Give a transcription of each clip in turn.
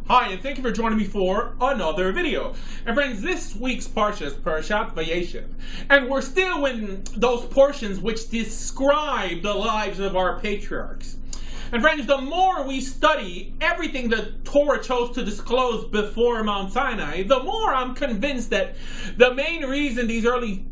Hi, and thank you for joining me for another video. And friends, this week's Parsha is Parashat Vayeshev. And we're still in those portions which describe the lives of our patriarchs. And friends, the more we study everything the Torah chose to disclose before Mount Sinai, the more I'm convinced that the main reason these early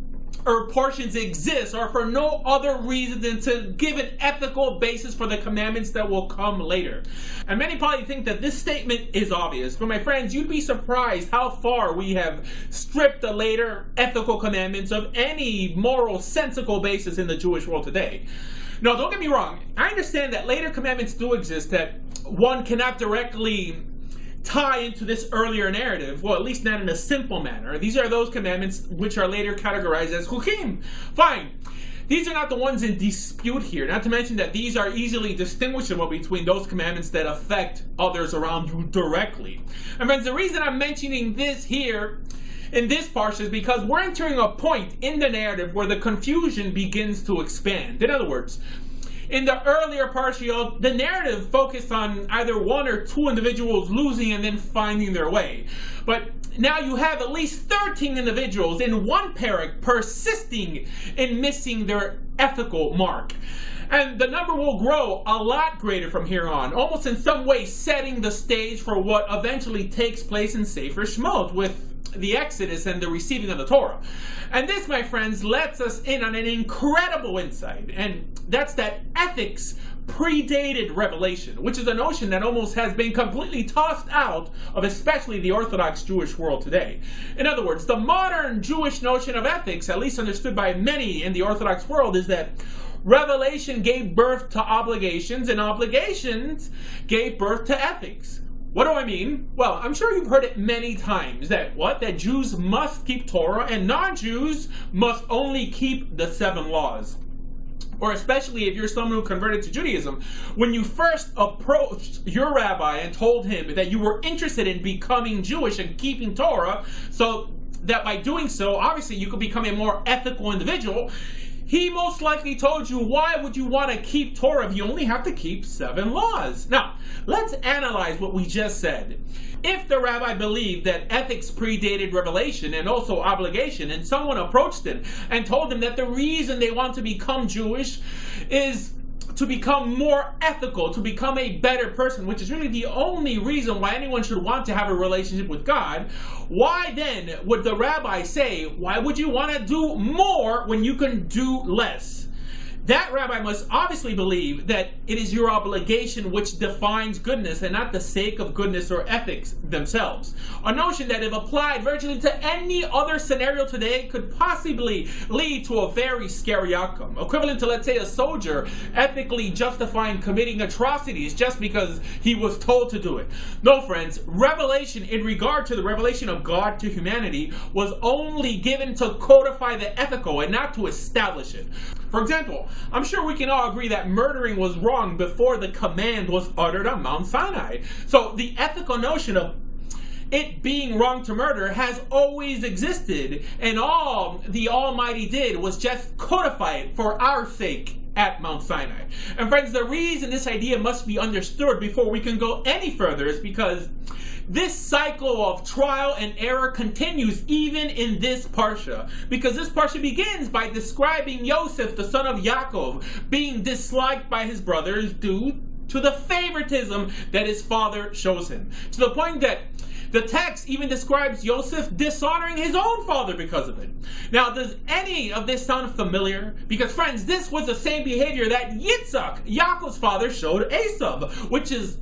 portions exist are for no other reason than to give an ethical basis for the commandments that will come later. And many probably think that this statement is obvious, but my friends, you'd be surprised how far we have stripped the later ethical commandments of any moral, sensical basis in the Jewish world today. No, don't get me wrong. I understand that later commandments do exist that one cannot directly tie into this earlier narrative, well, at least not in a simple manner. These are those commandments which are later categorized as chukim. Fine. These are not the ones in dispute here, not to mention that these are easily distinguishable between those commandments that affect others around you directly. And friends, the reason I'm mentioning this here in this parsha is because we're entering a point in the narrative where the confusion begins to expand. In other words, in the earlier parsha, the narrative focused on either one or two individuals losing and then finding their way. But now you have at least 13 individuals in one parak persisting in missing their ethical mark. And the number will grow a lot greater from here on, almost in some way setting the stage for what eventually takes place in Sefer Shemot with the Exodus and the receiving of the Torah. And this, my friends, lets us in on an incredible insight, and that's that ethics predated revelation, which is a notion that almost has been completely tossed out of especially the Orthodox Jewish world today. In other words, the modern Jewish notion of ethics, at least understood by many in the Orthodox world, is that revelation gave birth to obligations, and obligations gave birth to ethics. What do I mean? Well, I'm sure you've heard it many times that Jews must keep Torah and non-Jews must only keep the 7 laws. Or especially if you're someone who converted to Judaism, when you first approached your rabbi and told him that you were interested in becoming Jewish and keeping Torah, so that by doing so, obviously you could become a more ethical individual, he most likely told you, why would you want to keep Torah if you only have to keep 7 laws? Now, let's analyze what we just said. If the rabbi believed that ethics predated revelation and also obligation, and someone approached him and told him that the reason they want to become Jewish is to become more ethical, to become a better person, which is really the only reason why anyone should want to have a relationship with God, why then would the rabbi say, why would you want to do more when you can do less? That rabbi must obviously believe that it is your obligation which defines goodness and not the sake of goodness or ethics themselves. A notion that if applied virtually to any other scenario today could possibly lead to a very scary outcome. Equivalent to, let's say, a soldier ethically justifying committing atrocities just because he was told to do it. No, friends, revelation in regard to the revelation of God to humanity was only given to codify the ethical and not to establish it. For example, I'm sure we can all agree that murdering was wrong before the command was uttered on Mount Sinai. So the ethical notion of it being wrong to murder has always existed, and all the Almighty did was just codify it for our sake at Mount Sinai. And friends, the reason this idea must be understood before we can go any further is because this cycle of trial and error continues even in this parsha, because this parsha begins by describing Yosef, the son of Yaakov, being disliked by his brothers due to the favoritism that his father shows him, to the point that the text even describes Yosef dishonoring his own father because of it. Now, does any of this sound familiar? Because, friends, this was the same behavior that Yitzhak, Yaakov's father, showed Esav, which is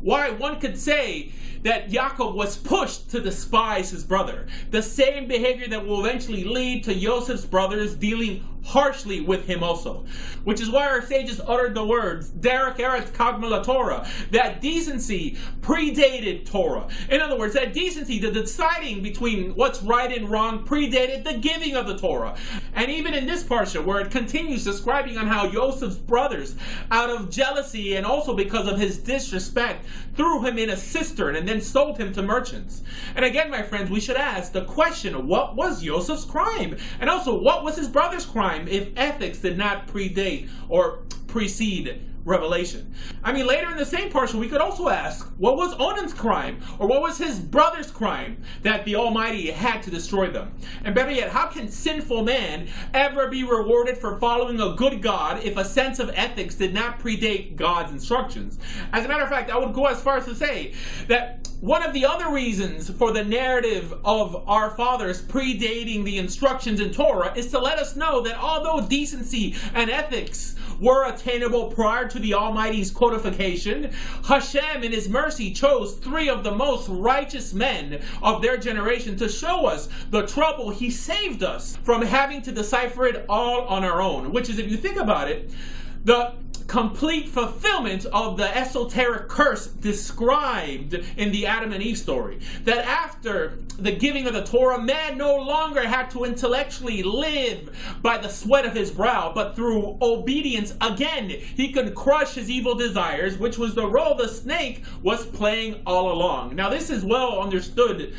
why one could say that Yaakov was pushed to despise his brother. The same behavior that will eventually lead to Joseph's brothers dealing harshly with him also. Which is why our sages uttered the words, Derech Eretz Kagma Torah, that decency predated Torah. In other words, that decency, the deciding between what's right and wrong, predated the giving of the Torah. And even in this parsha, where it continues describing on how Joseph's brothers, out of jealousy and also because of his disrespect, threw him in a cistern and then sold him to merchants. And again, my friends, we should ask the question, what was Joseph's crime? And also, what was his brother's crime if ethics did not predate or precede revelation. I mean, later in the same portion, we could also ask, what was Onan's crime? Or what was his brother's crime that the Almighty had to destroy them? And better yet, how can sinful man ever be rewarded for following a good God if a sense of ethics did not predate God's instructions? As a matter of fact, I would go as far as to say that one of the other reasons for the narrative of our fathers predating the instructions in Torah is to let us know that although decency and ethics were attainable prior to the Almighty's codification, Hashem in His mercy chose 3 of the most righteous men of their generation to show us the trouble He saved us from having to decipher it all on our own. Which is, if you think about it, the complete fulfillment of the esoteric curse described in the Adam and Eve story. That after the giving of the Torah, man no longer had to intellectually live by the sweat of his brow, but through obedience, again, he could crush his evil desires, which was the role the snake was playing all along. Now, this is well understood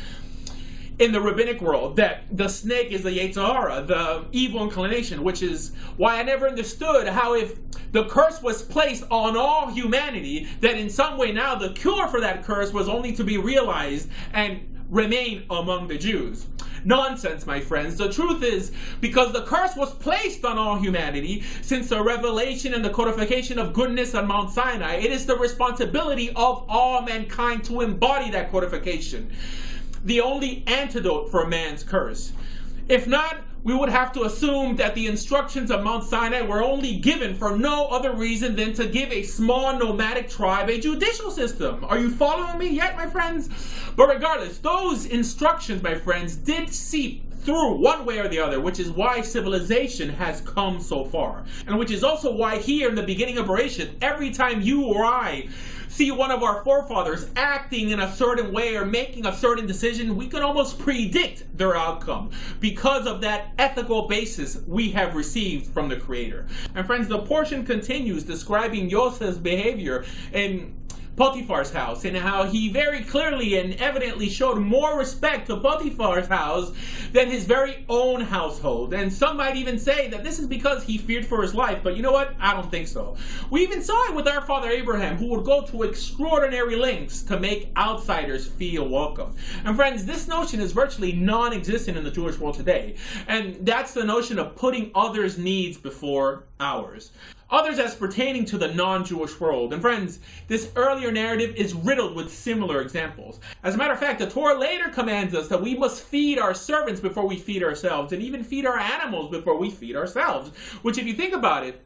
in the rabbinic world, that the snake is the Yetzer Hara, the evil inclination, which is why I never understood how, if the curse was placed on all humanity, that in some way now the cure for that curse was only to be realized and remain among the Jews. Nonsense, my friends. The truth is, because the curse was placed on all humanity, since the revelation and the codification of goodness on Mount Sinai, it is the responsibility of all mankind to embody that codification, the only antidote for man's curse. If not, we would have to assume that the instructions of Mount Sinai were only given for no other reason than to give a small nomadic tribe a judicial system. Are you following me yet, my friends? But regardless, those instructions, my friends, did seep through one way or the other, which is why civilization has come so far. And which is also why here in the beginning of Vayeshev, every time you or I see one of our forefathers acting in a certain way or making a certain decision, we can almost predict their outcome because of that ethical basis we have received from the Creator. And friends, the portion continues describing Yosef's behavior in Potiphar's house, and how he very clearly and evidently showed more respect to Potiphar's house than his very own household. And some might even say that this is because he feared for his life, but you know what? I don't think so. We even saw it with our father Abraham, who would go to extraordinary lengths to make outsiders feel welcome. And friends, this notion is virtually non-existent in the Jewish world today, and that's the notion of putting others' needs before ours. Others as pertaining to the non-Jewish world. And friends, this earlier narrative is riddled with similar examples. As a matter of fact, the Torah later commands us that we must feed our servants before we feed ourselves, and even feed our animals before we feed ourselves. Which, if you think about it,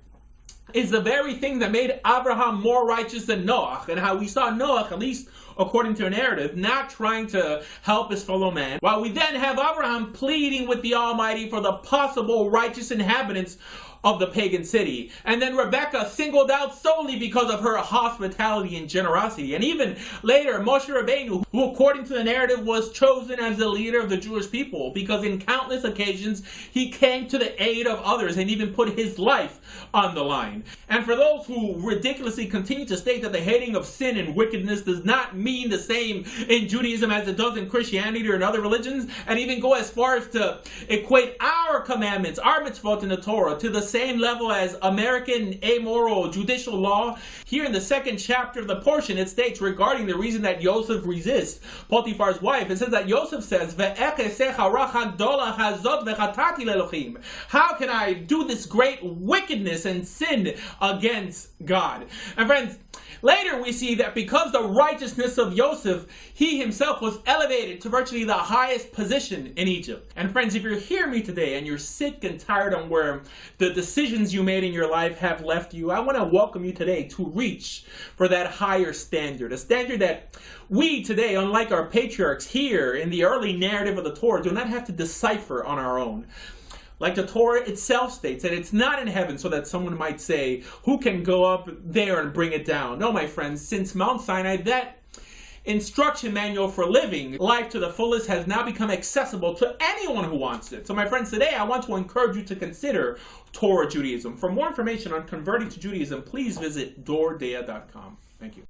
is the very thing that made Abraham more righteous than Noah, and how we saw Noah, at least according to a narrative, not trying to help his fellow man, while we then have Abraham pleading with the Almighty for the possible righteous inhabitants of the pagan city. And then Rebecca singled out solely because of her hospitality and generosity. And even later, Moshe Rabbeinu, who according to the narrative was chosen as the leader of the Jewish people, because in countless occasions he came to the aid of others and even put his life on the line. And for those who ridiculously continue to state that the hating of sin and wickedness does not mean the same in Judaism as it does in Christianity or in other religions, and even go as far as to equate our commandments, our mitzvot in the Torah, to the same level as American amoral judicial law, here in the second chapter of the portion, it states regarding the reason that Yosef resists Potiphar's wife. It says that Yosef says, how can I do this great wickedness and sin against God? And friends, later we see that because the righteousness of Yosef, he himself was elevated to virtually the highest position in Egypt. And friends, if you're hearing me today and you're sick and tired on where the decisions you made in your life have left you, I want to welcome you today to reach for that higher standard. A standard that we today, unlike our patriarchs here in the early narrative of the Torah, do not have to decipher on our own. Like the Torah itself states, that it's not in heaven so that someone might say, who can go up there and bring it down? No, my friends, since Mount Sinai, that instruction manual for living life to the fullest has now become accessible to anyone who wants it. So my friends, today I want to encourage you to consider Torah Judaism. For more information on converting to Judaism, please visit doordea.com. Thank you.